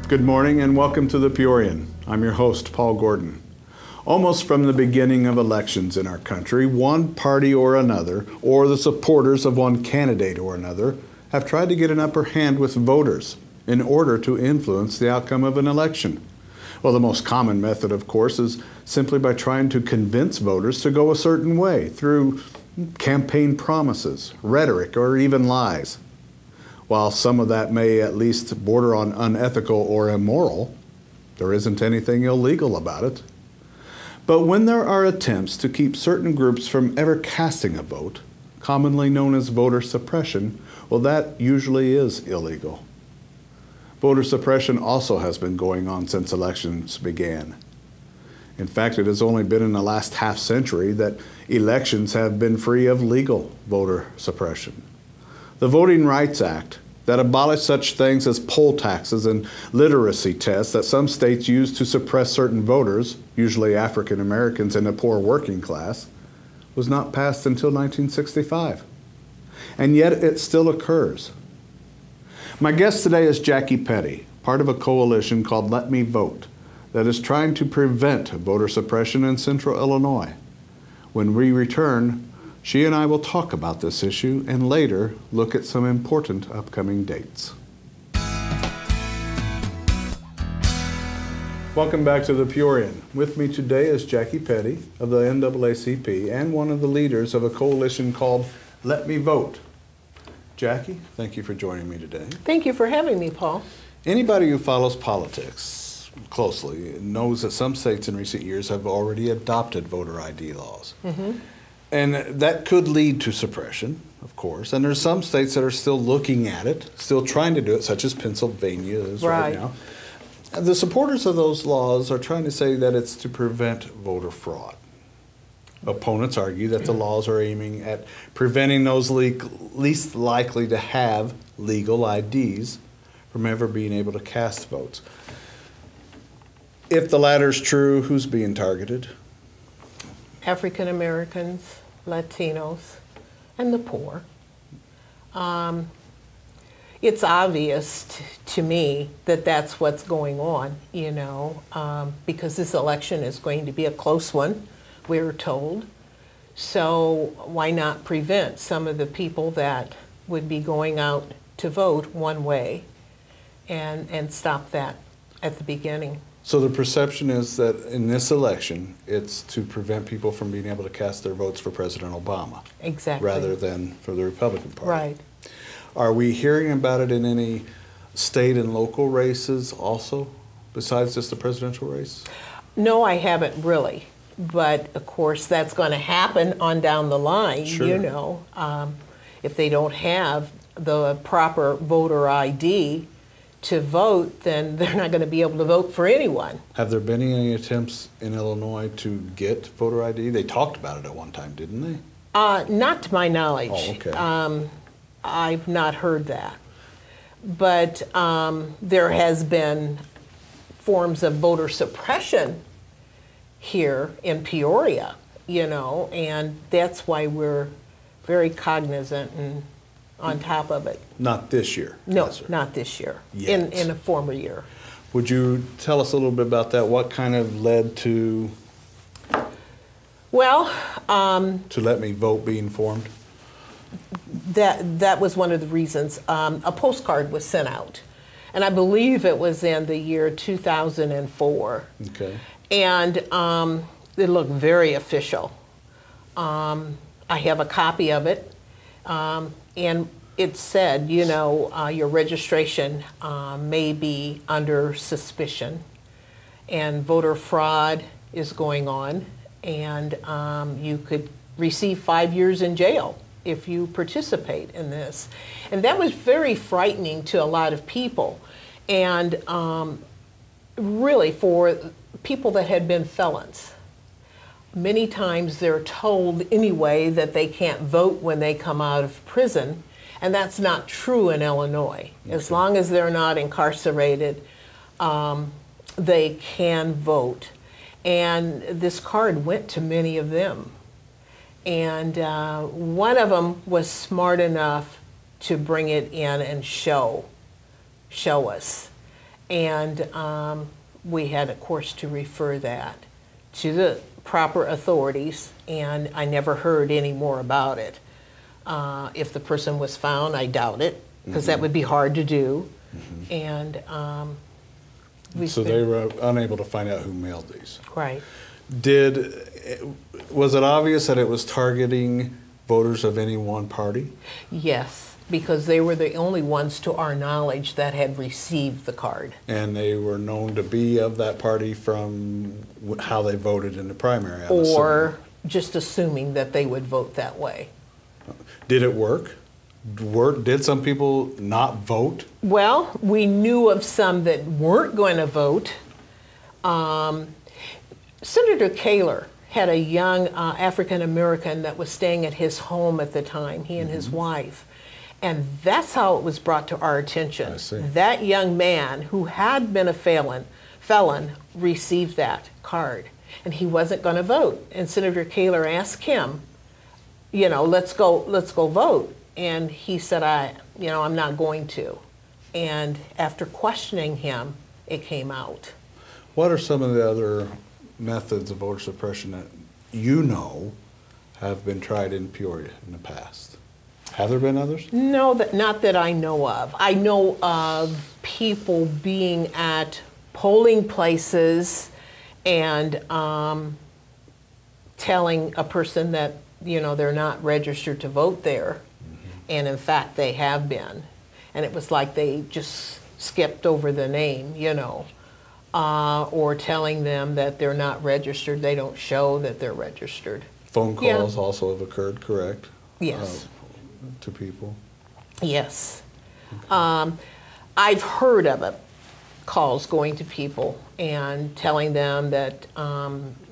Good morning and welcome to the Orion. I'm your host, Paul Gordon. Almost from the beginning of elections in our country, one party or another, or the supporters of one candidate or another, have tried to get an upper hand with voters in order to influence the outcome of an election. Well, the most common method, of course, is simply by trying to convince voters to go a certain way through campaign promises, rhetoric, or even lies. While some of that may at least border on unethical or immoral, there isn't anything illegal about it. But when there are attempts to keep certain groups from ever casting a vote, commonly known as voter suppression, well, that usually is illegal. Voter suppression also has been going on since elections began. In fact, it has only been in the last half century that elections have been free of legal voter suppression. The Voting Rights Act that abolished such things as poll taxes and literacy tests that some states use to suppress certain voters, usually African Americans and the poor working class, was not passed until 1965. And yet it still occurs. My guest today is Jackie Petty, part of a coalition called Let Me Vote that is trying to prevent voter suppression in Central Illinois. When we return, she and I will talk about this issue and later look at some important upcoming dates. Welcome back to the Orion. With me today is Jackie Petty of the NAACP and one of the leaders of a coalition called Let Me Vote. Jackie, thank you for joining me today. Thank you for having me, Paul. Anybody who follows politics closely knows that some states in recent years have already adopted voter ID laws. Mm-hmm. And that could lead to suppression, of course. And there's some states that are still looking at it, still trying to do it, such as Pennsylvania is right now. The supporters of those laws are trying to say that it's to prevent voter fraud. Opponents argue that the laws are aiming at preventing those least likely to have legal IDs from ever being able to cast votes. If the latter is true, who's being targeted? African Americans, Latinos, and the poor. It's obvious to me that that's what's going on, you know, because this election is going to be a close one, we're told. So why not prevent some of the people that would be going out to vote one way and stop that at the beginning? So the perception is that in this election, it's to prevent people from being able to cast their votes for President Obama. Exactly. Rather than for the Republican Party. Right. Are we hearing about it in any state and local races also, besides just the presidential race? No, I haven't really. But of course, that's going to happen on down the line, sure. You know. If they don't have the proper voter ID to vote, then they're not going to be able to vote for anyone. Have there been any attempts in Illinois to get voter ID? They talked about it at one time, didn't they? Not to my knowledge. Oh, okay. I've not heard that. But there has been forms of voter suppression here in Peoria, you know, and that's why we're very cognizant and on top of it. Not this year? No, not this year. Yet. In a former year. Would you tell us a little bit about that? What kind of led to to Let Me Vote being formed? That was one of the reasons. A postcard was sent out, and I believe it was in the year 2004. Okay. And it looked very official. I have a copy of it. And it said, you know, your registration may be under suspicion, and voter fraud is going on, and you could receive 5 years in jail if you participate in this. And that was very frightening to a lot of people, and really for people that had been felons. Many times they're told anyway that they can't vote when they come out of prison, and that's not true in Illinois. Okay. As long as they're not incarcerated, they can vote. And this card went to many of them. And one of them was smart enough to bring it in and show us. And we had, of course, to refer that to the proper authorities, and I never heard any more about it. If the person was found, I doubt it, because that would be hard to do. And so they were unable to find out who mailed these. Right. Was it obvious that it was targeting voters of any one party? Yes, because they were the only ones, to our knowledge, that had received the card. And they were known to be of that party from how they voted in the primary, Or just assuming that they would vote that way. Did it work? Did some people not vote? Well, we knew of some that weren't going to vote. Senator Kaler had a young African American that was staying at his home at the time, he and his wife. And that's how it was brought to our attention. I see. That young man, who had been a felon, received that card. And he wasn't going to vote. And Senator Kaler asked him, you know, let's go vote. And he said, I'm not going to. And after questioning him, it came out. What are some of the other methods of voter suppression that you know have been tried in Peoria in the past? Have there been others? No, not that I know of. I know of people being at polling places and telling a person that, you know, they're not registered to vote there. And in fact, they have been. And it was like they just skipped over the name, you know, or telling them that they're not registered. They don't show that they're registered. Phone calls also have occurred, correct? Yes. To people? Yes. Okay. I've heard of it, calls going to people and telling them that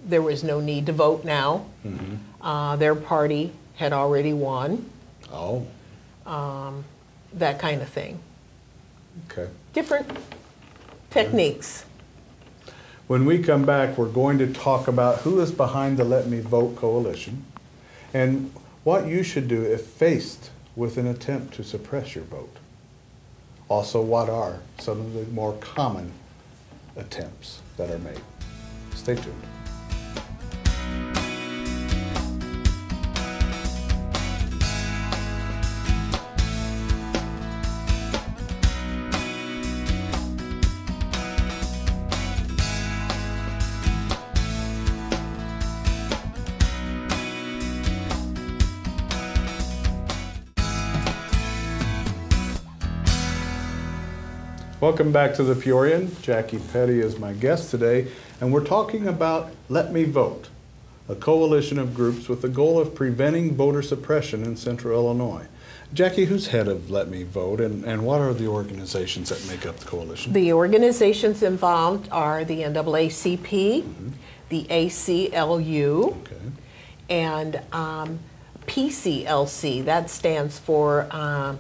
there was no need to vote now. Their party had already won. Oh. That kind of thing. Okay. Different techniques. When we come back, we're going to talk about who is behind the Let Me Vote coalition and what you should do if faced with an attempt to suppress your vote. Also, what are some of the more common attempts that are made? Stay tuned. Welcome back to the Peorian. Jackie Petty is my guest today, and we're talking about Let Me Vote, a coalition of groups with the goal of preventing voter suppression in Central Illinois. Jackie, who's head of Let Me Vote, and what are the organizations that make up the coalition? The organizations involved are the NAACP, the ACLU, and PCLC. That stands for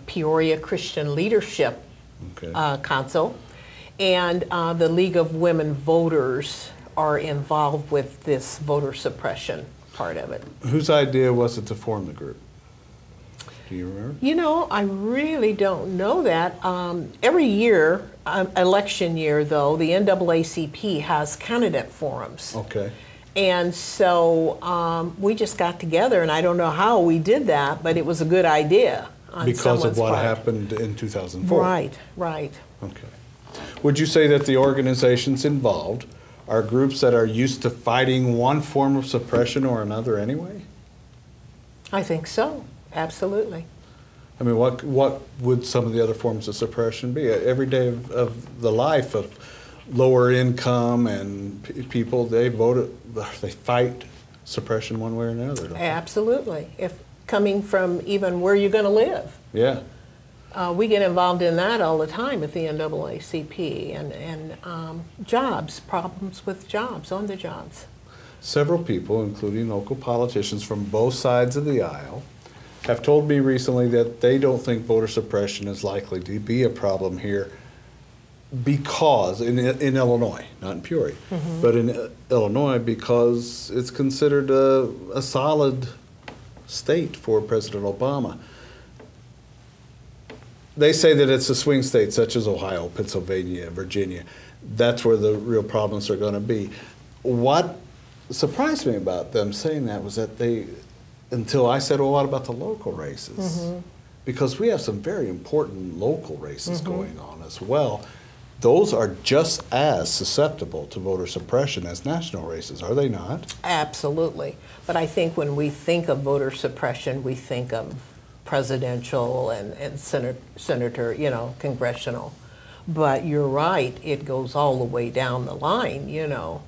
Peoria Christian Leadership Council, and the League of Women Voters are involved with this voter suppression part of it. Whose idea was it to form the group? Do you remember? You know, I really don't know that. Every year, election year though, the NAACP has candidate forums. Okay. And so we just got together, and I don't know how we did that, but it was a good idea. Because of what happened in 2004? Right, right. Okay. Would you say that the organizations involved are groups that are used to fighting one form of suppression or another anyway? I think so, absolutely. I mean, what would some of the other forms of suppression be? Every day of the life of lower income and people, they fight suppression one way or another, don't they? Absolutely. Coming from even where you're going to live. Yeah. We get involved in that all the time at the NAACP and jobs, problems with jobs, on the jobs. Several people, including local politicians from both sides of the aisle, have told me recently that they don't think voter suppression is likely to be a problem here because, in Illinois, not in Peoria, but in Illinois, because it's considered a solid state for President Obama. they say that it's the swing states such as Ohio, Pennsylvania, Virginia. That's where the real problems are going to be. What surprised me about them saying that was that until I said, well, what about the local races? Because we have some very important local races going on as well. Those are just as susceptible to voter suppression as national races, are they not? Absolutely. But I think when we think of voter suppression, we think of presidential and senator, you know, congressional. But you're right, it goes all the way down the line, you know.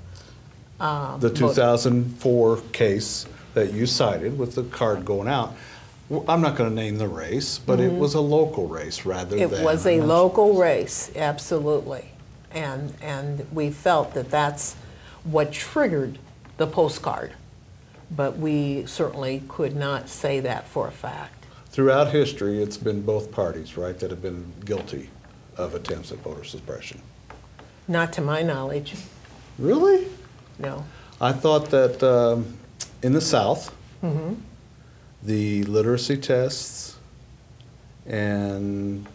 The 2004 case that you cited with the card going out, I'm not going to name the race, but it was a local race rather than... It was a local race, absolutely. And we felt that that's what triggered the postcard. But we certainly could not say that for a fact. Throughout history, it's been both parties, right, that have been guilty of attempts at voter suppression. Not to my knowledge. Really? No. I thought that in the South, the literacy tests and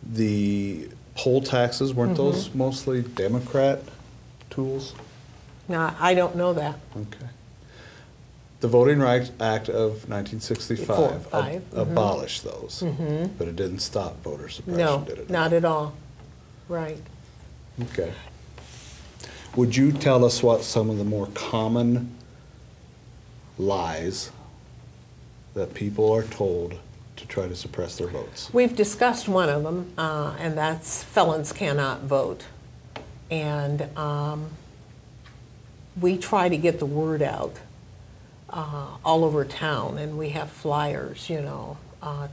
the poll taxes, weren't those mostly Democrat tools? No, I don't know that. Okay. The Voting Rights Act of 1965 abolished those, but it didn't stop voter suppression, did it? No, not at all. Right. Okay. Would you tell us what some of the more common lies that people are told to try to suppress their votes? We've discussed one of them, and that's felons cannot vote. And we try to get the word out all over town, and we have flyers, you know,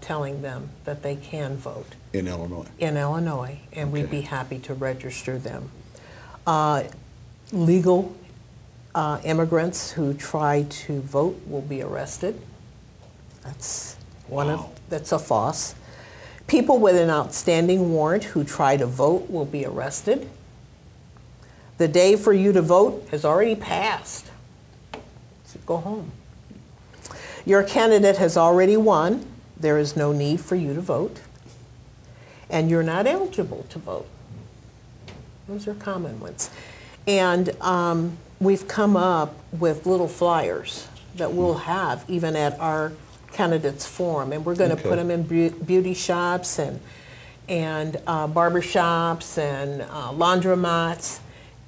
telling them that they can vote. In Illinois? In Illinois, and we'd be happy to register them. Legal immigrants who try to vote will be arrested. That's that's a farce. People with an outstanding warrant who try to vote will be arrested. The day for you to vote has already passed. So go home. Your candidate has already won. There is no need for you to vote. And you're not eligible to vote. Those are common ones. And we've come up with little flyers that we'll have even at our candidates forum, and we're going to put them in beauty shops and barber shops and laundromats,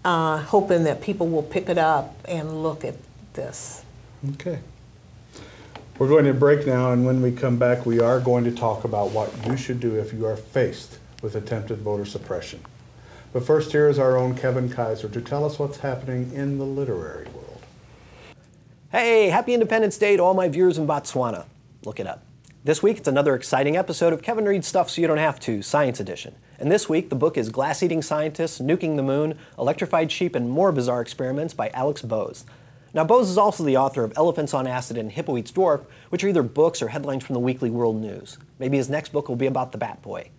hoping that people will pick it up and look at this. Okay. We're going to break now, and when we come back, we are going to talk about what you should do if you are faced with attempted voter suppression. But first, here is our own Kevin Kaiser to tell us what's happening in the literary world. Hey, happy Independence Day to all my viewers in Botswana. Look it up. This week, it's another exciting episode of Kevin Reads Stuff So You Don't Have To, Science Edition. And this week, the book is Glass-Eating Scientists, Nuking the Moon, Electrified Sheep, and More Bizarre Experiments by Alex Bose. Now, Bose is also the author of Elephants on Acid and Hippo Eats Dwarf, which are either books or headlines from the Weekly World News. Maybe his next book will be about the Bat Boy.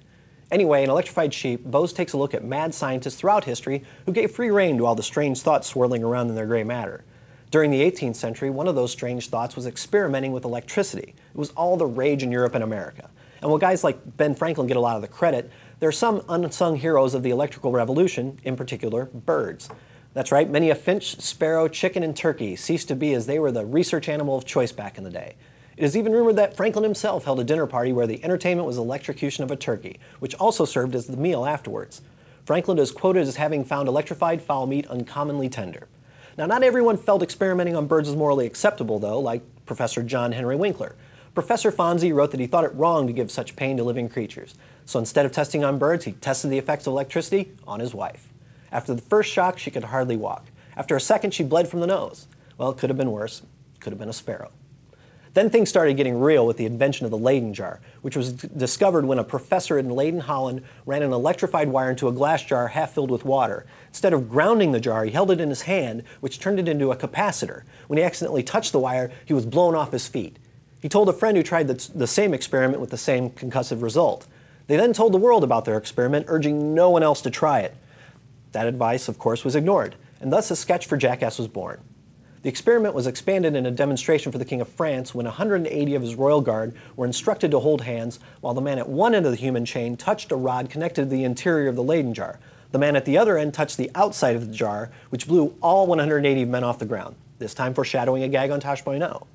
Anyway, in Electrified Sheep, Bose takes a look at mad scientists throughout history who gave free rein to all the strange thoughts swirling around in their gray matter. During the 18th century, one of those strange thoughts was experimenting with electricity. It was all the rage in Europe and America. And while guys like Ben Franklin get a lot of the credit, there are some unsung heroes of the electrical revolution, in particular, birds. That's right, many a finch, sparrow, chicken, and turkey ceased to be as they were the research animal of choice back in the day. It is even rumored that Franklin himself held a dinner party where the entertainment was electrocution of a turkey, which also served as the meal afterwards. Franklin is quoted as having found electrified fowl meat uncommonly tender. Now, not everyone felt experimenting on birds was morally acceptable, though, like Professor John Henry Winkler. Professor Fonzie wrote that he thought it wrong to give such pain to living creatures. So instead of testing on birds, he tested the effects of electricity on his wife. After the first shock, she could hardly walk. After a second, she bled from the nose. Well, it could have been worse. It could have been a sparrow. Then things started getting real with the invention of the Leyden jar, which was discovered when a professor in Leyden, Holland, ran an electrified wire into a glass jar half filled with water. Instead of grounding the jar, he held it in his hand, which turned it into a capacitor. When he accidentally touched the wire, he was blown off his feet. He told a friend who tried the same experiment with the same concussive result. They then told the world about their experiment, urging no one else to try it. That advice, of course, was ignored, and thus a sketch for Jackass was born. The experiment was expanded in a demonstration for the King of France when 180 of his royal guard were instructed to hold hands while the man at one end of the human chain touched a rod connected to the interior of the Leyden jar. The man at the other end touched the outside of the jar, which blew all 180 men off the ground, this time foreshadowing a gag on Tosh Point oh.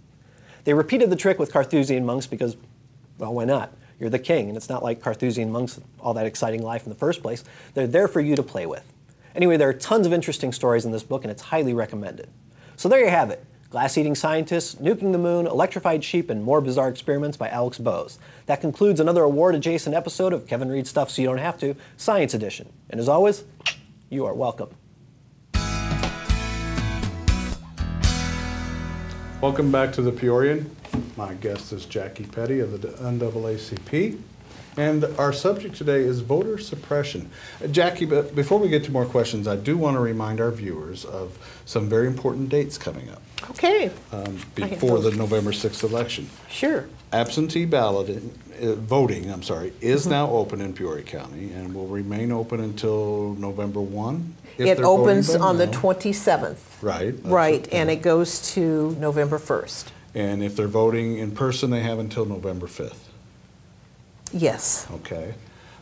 They repeated the trick with Carthusian monks because, well, why not? You're the king, and it's not like Carthusian monks all that exciting life in the first place. They're there for you to play with. Anyway, there are tons of interesting stories in this book, and it's highly recommended. So there you have it. Glass-eating scientists, nuking the moon, electrified sheep, and more bizarre experiments by Alex Bose. That concludes another award-adjacent episode of Kevin Reads Stuff So You Don't Have To, Science Edition. And as always, you are welcome. Welcome back to the Peorian. My guest is Jackie Petty of the NAACP. And our subject today is voter suppression. Jackie, but before we get to more questions, I do want to remind our viewers of some very important dates coming up. Okay. Before the November 6th election. Sure. Absentee voting is now open in Peoria County and will remain open until November 1. It opens on the 27th. Right. Right, and it goes to November 1st. And if they're voting in person, they have until November 5th. Yes. Okay.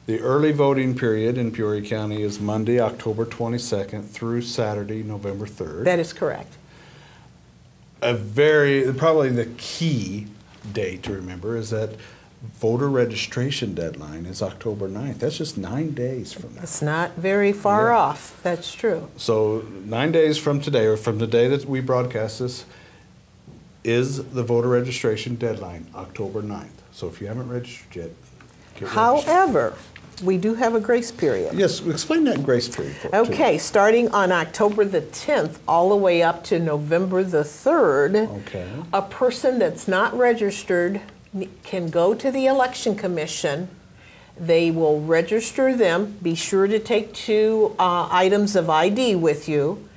The early voting period in Peoria County is Monday, October 22nd through Saturday, November 3rd. That is correct. Probably the key date to remember is that voter registration deadline is October 9th. That's just 9 days from now. It's not very far off. That's true. So 9 days from today, or from the day that we broadcast this, is the voter registration deadline, October 9th. So if you haven't registered yet, get registered. However, we do have a grace period. Yes, explain that grace period for us. Okay, starting on October the 10th all the way up to November the 3rd, a person that's not registered can go to the Election Commission. They will register them. Be sure to take 2 items of ID with you.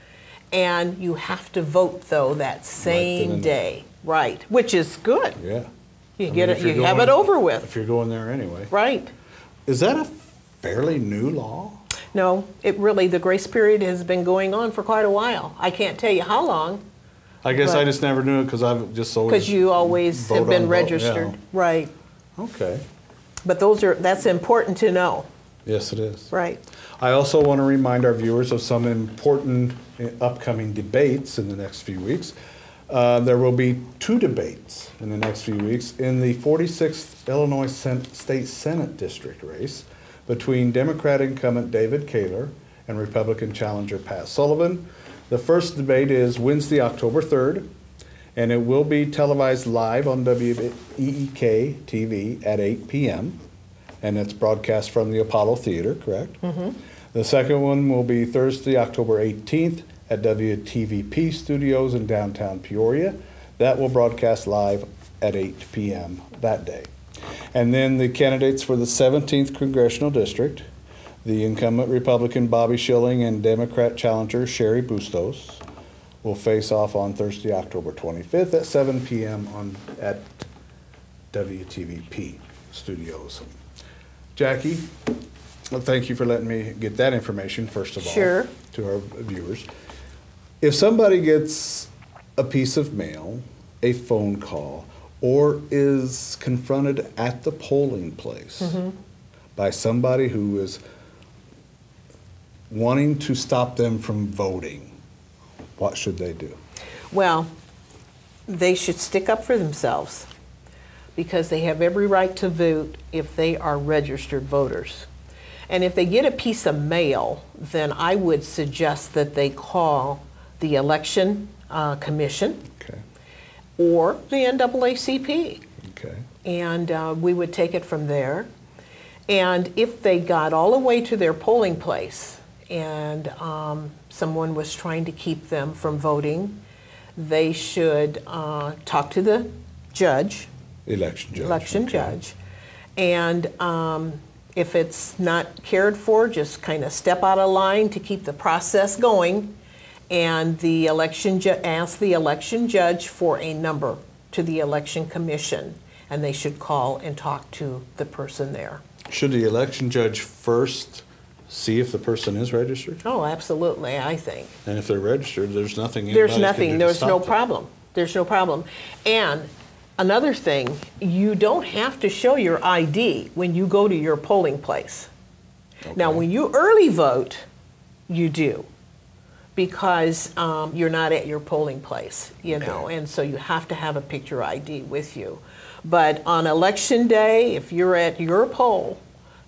And you have to vote, though, that same day. Right, which is good. Yeah. You have it over with. If you're going there anyway. Right. Is that a fairly new law? No, the grace period has been going on for quite a while. I can't tell you how long. I guess I just never knew it because I've just always Because you always have been registered. Yeah. Right. Okay. But that's important to know. Yes, it is. Right. I also want to remind our viewers of some important upcoming debates in the next few weeks. There will be 2 debates in the next few weeks in the 46th Illinois State Senate District race between Democrat incumbent David Kaler and Republican challenger Pat Sullivan. The first debate is Wednesday, October 3rd, and it will be televised live on WEEK TV at 8 p.m., and it's broadcast from the Apollo Theater, correct? Mm-hmm. The second one will be Thursday, October 18th at WTVP Studios in downtown Peoria. That will broadcast live at 8 p.m. that day. And then the candidates for the 17th Congressional District, the incumbent Republican Bobby Schilling and Democrat challenger Sherry Bustos, will face off on Thursday, October 25th at 7 p.m. at WTVP Studios. Jackie, well, thank you for letting me get that information, first of all, to our viewers. If somebody gets a piece of mail, a phone call, or is confronted at the polling place by somebody who is wanting to stop them from voting, what should they do? Well, they should stick up for themselves because they have every right to vote if they are registered voters. And if they get a piece of mail, then I would suggest that they call the Election Commission or the NAACP. Okay. And we would take it from there. And if they got all the way to their polling place and someone was trying to keep them from voting, they should talk to the judge. Election judge. And if it's not cared for, just kind of step out of line to keep the process going. And the ask the election judge for a number to the Election Commission, and they should call and talk to the person there. Should the election judge first see if the person is registered? Oh, absolutely, I think. And if they're registered, there's nothing There's anybody can do nothing, to there's stop no them. problem. There's no problem. And another thing, you don't have to show your ID when you go to your polling place. Now, Okay. when you early vote, you do, because you're not at your polling place, you know, Okay. and so you have to have a picture ID with you. But on election day, if you're at your poll,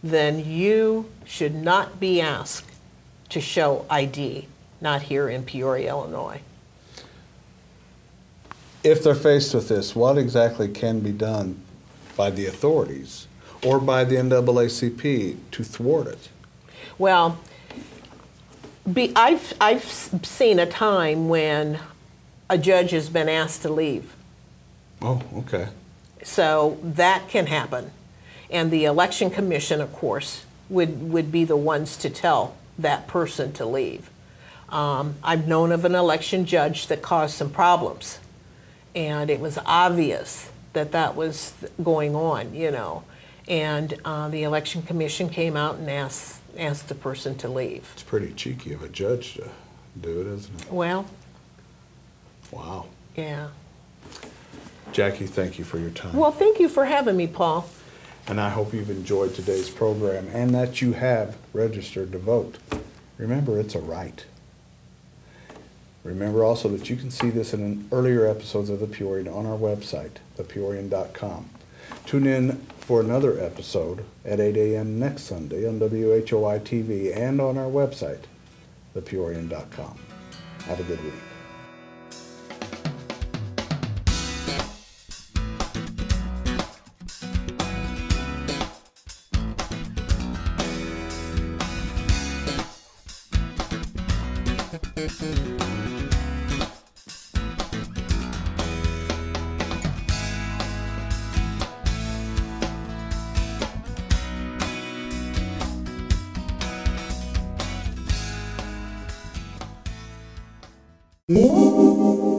then you should not be asked to show ID, not here in Peoria, Illinois. If they're faced with this, what exactly can be done by the authorities or by the NAACP to thwart it? Well, I've seen a time when a judge has been asked to leave. Oh, okay. So that can happen. And the election commission, of course, would be the ones to tell that person to leave. I've known of an election judge that caused some problems. And it was obvious that that was going on, you know. And the election commission came out and asked the person to leave. It's pretty cheeky of a judge to do it, isn't it? Well, Wow. yeah. Jackie, thank you for your time. Well, thank you for having me, Paul. And I hope you've enjoyed today's program and that you have registered to vote. Remember, it's a right. Remember also that you can see this in earlier episodes of The Peorian on our website, thepeorian.com. Tune in for another episode at 8 a.m. next Sunday on WHOI TV and on our website, thepeorian.com. Have a good week. Música